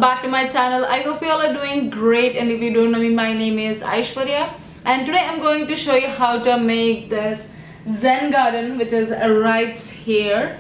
back to my channel. I hope you all are doing great, and if you don't know me, my name is Aishwarya, and today I'm going to show you how to make this Zen Garden, which is right here.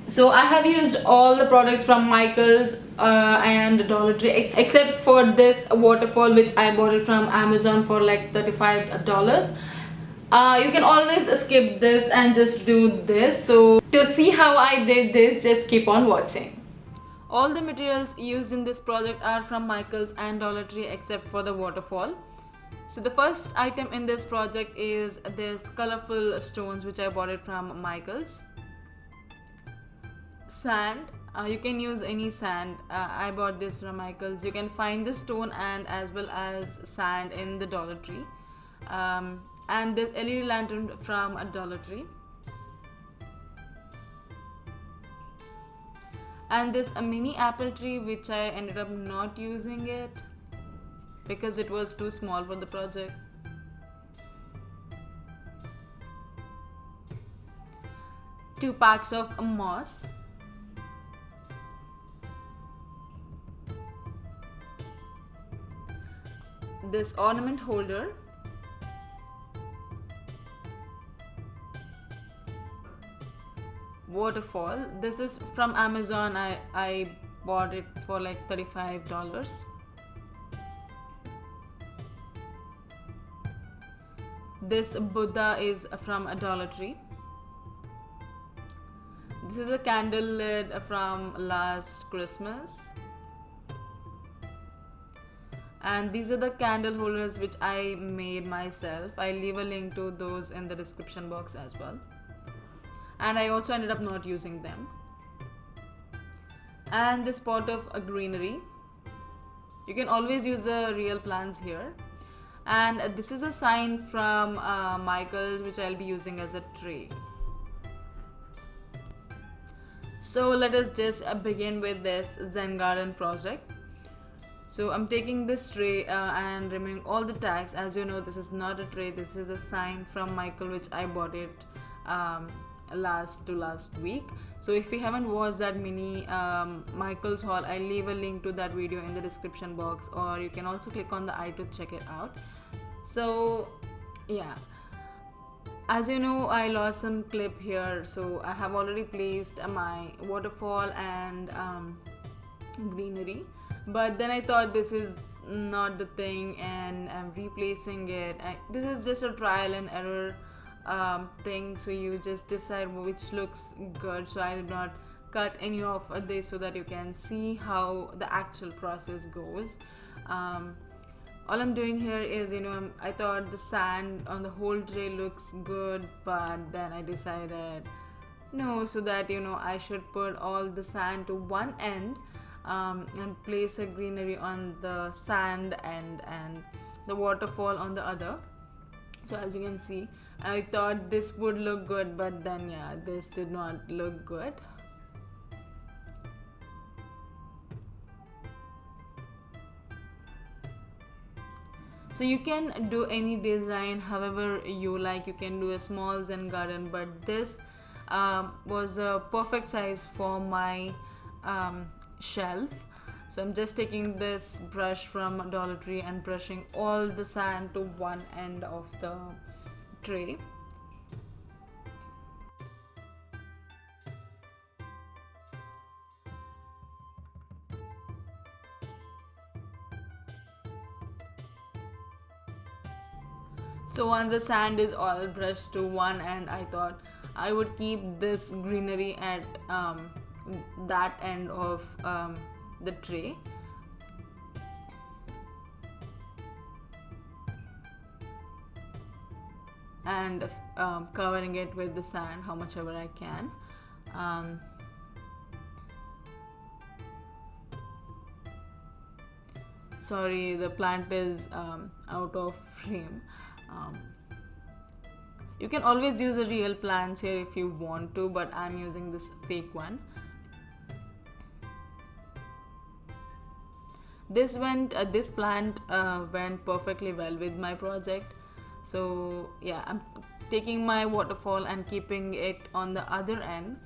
So I have used all the products from Michaels and Dollar Tree except for this waterfall, which I bought it from Amazon for like $35. You can always skip this and just do this. So to see how I did this, just keep on watching. All the materials used in this project are from Michaels and Dollar Tree except for the waterfall. So the first item in this project is this colorful stones, which I bought it from Michaels. Sand, you can use any sand. I bought this from Michaels. You can find the stone and as well as sand in the Dollar Tree. And this LED lantern from a Dollar Tree. And this a mini apple tree, which I ended up not using it because it was too small for the project. Two packs of moss. This ornament holder. Waterfall. This is from Amazon. I bought it for like $35. This Buddha is from a Dollar Tree. This is a candle lid from last Christmas. And these are the candle holders which I made myself. I'll leave a link to those in the description box as well. And I also ended up not using them. And this pot of greenery. You can always use the real plants here. And this is a sign from Michaels, which I'll be using as a tray. So let us just begin with this Zen Garden project. So I'm taking this tray and removing all the tags. As you know, this is not a tray, this is a sign from Michael, which I bought it last week. So if you haven't watched that mini Michael's haul, I'll leave a link to that video in the description box, or you can also click on the I to check it out. So yeah, as you know, I lost some clip here, so I have already placed my waterfall and greenery. But then I thought this is not the thing and I'm replacing it. This is just a trial and error thing, so you just decide which looks good. So I did not cut any of this so that you can see how the actual process goes. All I'm doing here is, I thought the sand on the whole tray looks good, but then I decided no, so that I should put all the sand to one end and place a greenery on the sand and the waterfall on the other. So as you can see, I thought this would look good, but then yeah, this did not look good. So you can do any design however you like. You can do a small Zen garden, but this was a perfect size for my shelf. So I'm just taking this brush from Dollar Tree and brushing all the sand to one end of the tray. So once the sand is all brushed to one end, I thought I would keep this greenery at that end of the tray. And covering it with the sand how much ever I can. Sorry, the plant is out of frame. You can always use a real plants here if you want to, but I'm using this fake one. This plant went perfectly well with my project. So yeah, I'm taking my waterfall and keeping it on the other end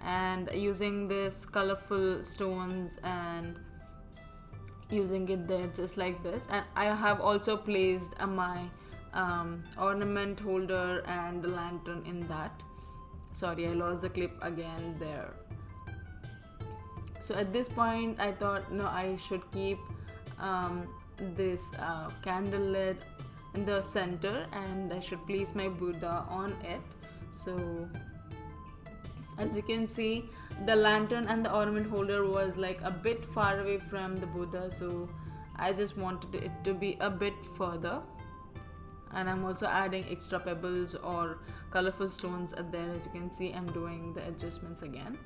and using this colorful stones and using it there just like this. And I have also placed my ornament holder and the lantern in that. Sorry, I lost the clip again there. So at this point I thought, no, I should keep this candle lid in the center, and I should place my Buddha on it. So as you can see, the lantern and the ornament holder was like a bit far away from the Buddha, so I just wanted it to be a bit further. And I'm also adding extra pebbles or colorful stones at there. As you can see, I'm doing the adjustments again.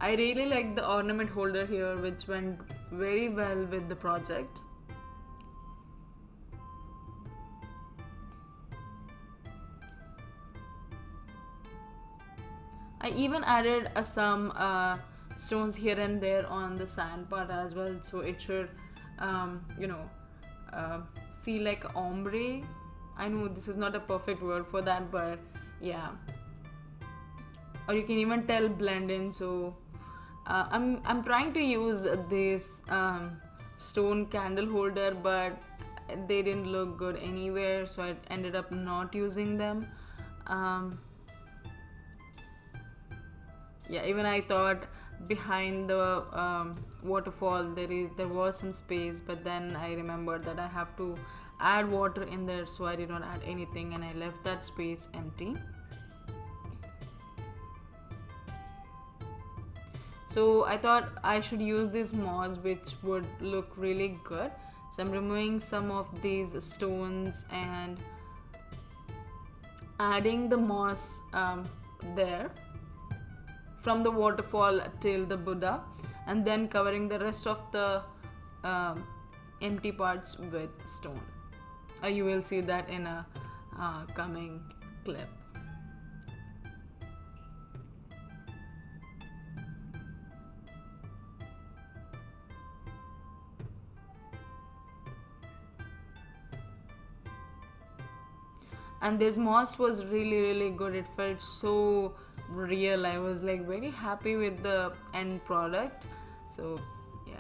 I really like the ornament holder here, which went very well with the project. I even added some stones here and there on the sand part as well, so it should, you know, see like ombre. I know this is not a perfect word for that, but yeah. Or you can even tell blend in. So I'm trying to use this stone candle holder, but they didn't look good anywhere, so I ended up not using them. Yeah, even I thought behind the waterfall there was some space, but then I remembered that I have to add water in there, so I did not add anything and I left that space empty. So I thought I should use this moss, which would look really good. So I'm removing some of these stones and adding the moss there from the waterfall till the Buddha, and then covering the rest of the empty parts with stone. You will see that in a coming clip. And this moss was really good. It felt so real. I was like very happy with the end product. So yeah.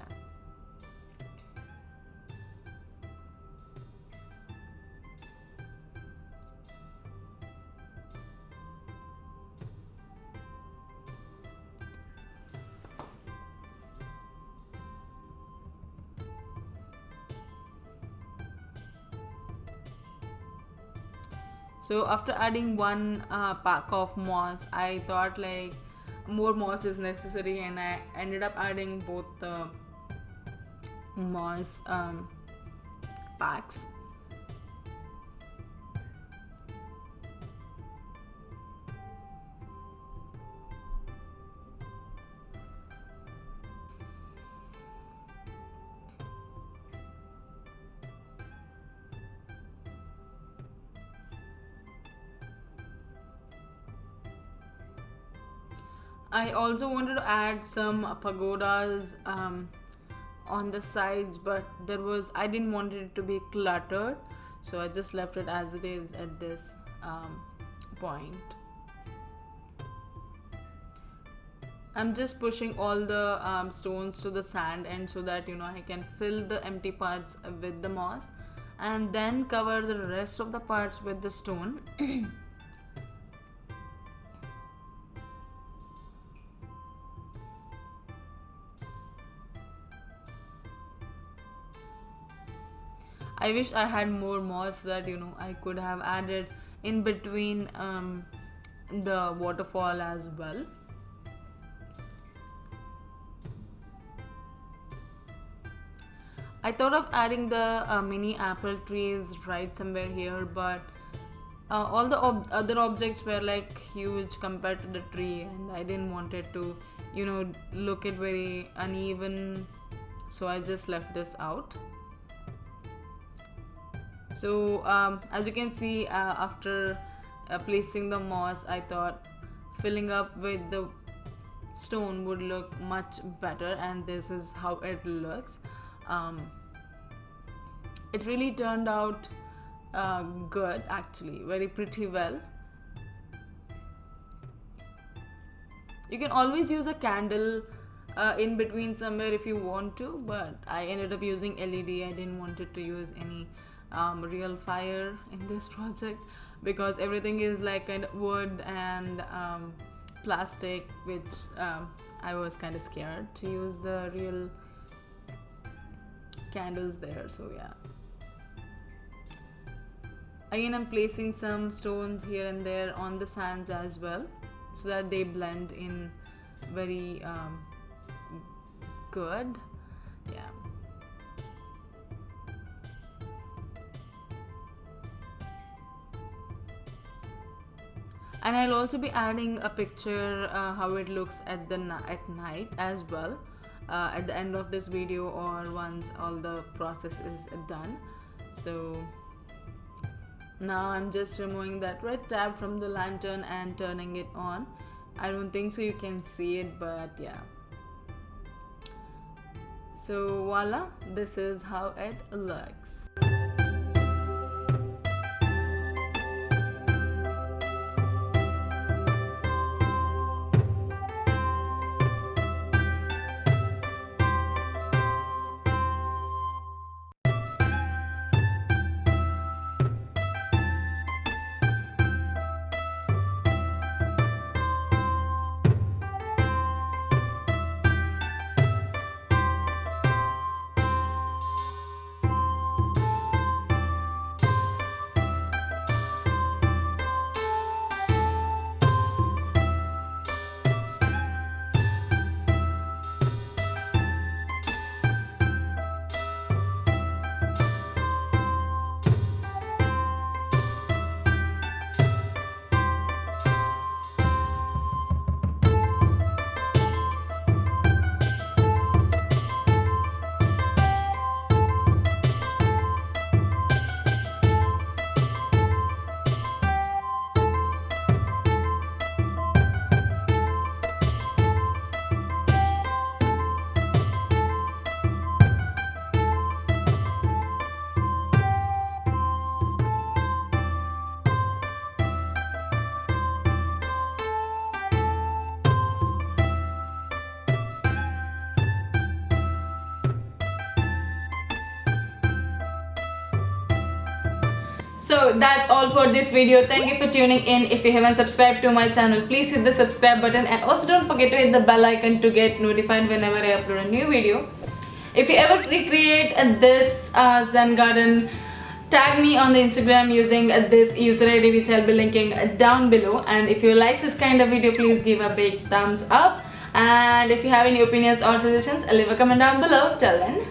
So after adding one pack of moss, I thought like more moss is necessary, and I ended up adding both the moss packs. I also wanted to add some pagodas on the sides, but I didn't want it to be cluttered, so I just left it as it is at this point. I'm just pushing all the stones to the sand end so that I can fill the empty parts with the moss and then cover the rest of the parts with the stone. I wish I had more moss so that I could have added in between the waterfall as well. I thought of adding the mini apple trees right somewhere here, but all the other objects were like huge compared to the tree, and I didn't want it to look it very uneven, so I just left this out. So as you can see, after placing the moss, I thought filling up with the stone would look much better, and this is how it looks. it really turned out good, actually, very pretty well. You can always use a candle in between somewhere if you want to, but I ended up using LED. I didn't want it to use any real fire in this project because everything is like kind of wood and plastic, which I was kind of scared to use the real candles there. So yeah, again I'm placing some stones here and there on the sands as well, so that they blend in very good. Yeah. And I'll also be adding a picture how it looks at night as well, at the end of this video or once all the process is done. So now I'm just removing that red tab from the lantern and turning it on. I don't think so you can see it, but yeah. So voila, this is how it looks. So that's all for this video. Thank you for tuning in. If you haven't subscribed to my channel, please hit the subscribe button, and also don't forget to hit the bell icon to get notified whenever I upload a new video. If you ever recreate this Zen Garden, tag me on the Instagram using this user ID, which I'll be linking down below. And if you like this kind of video, please give a big thumbs up. And if you have any opinions or suggestions, leave a comment down below. Till then,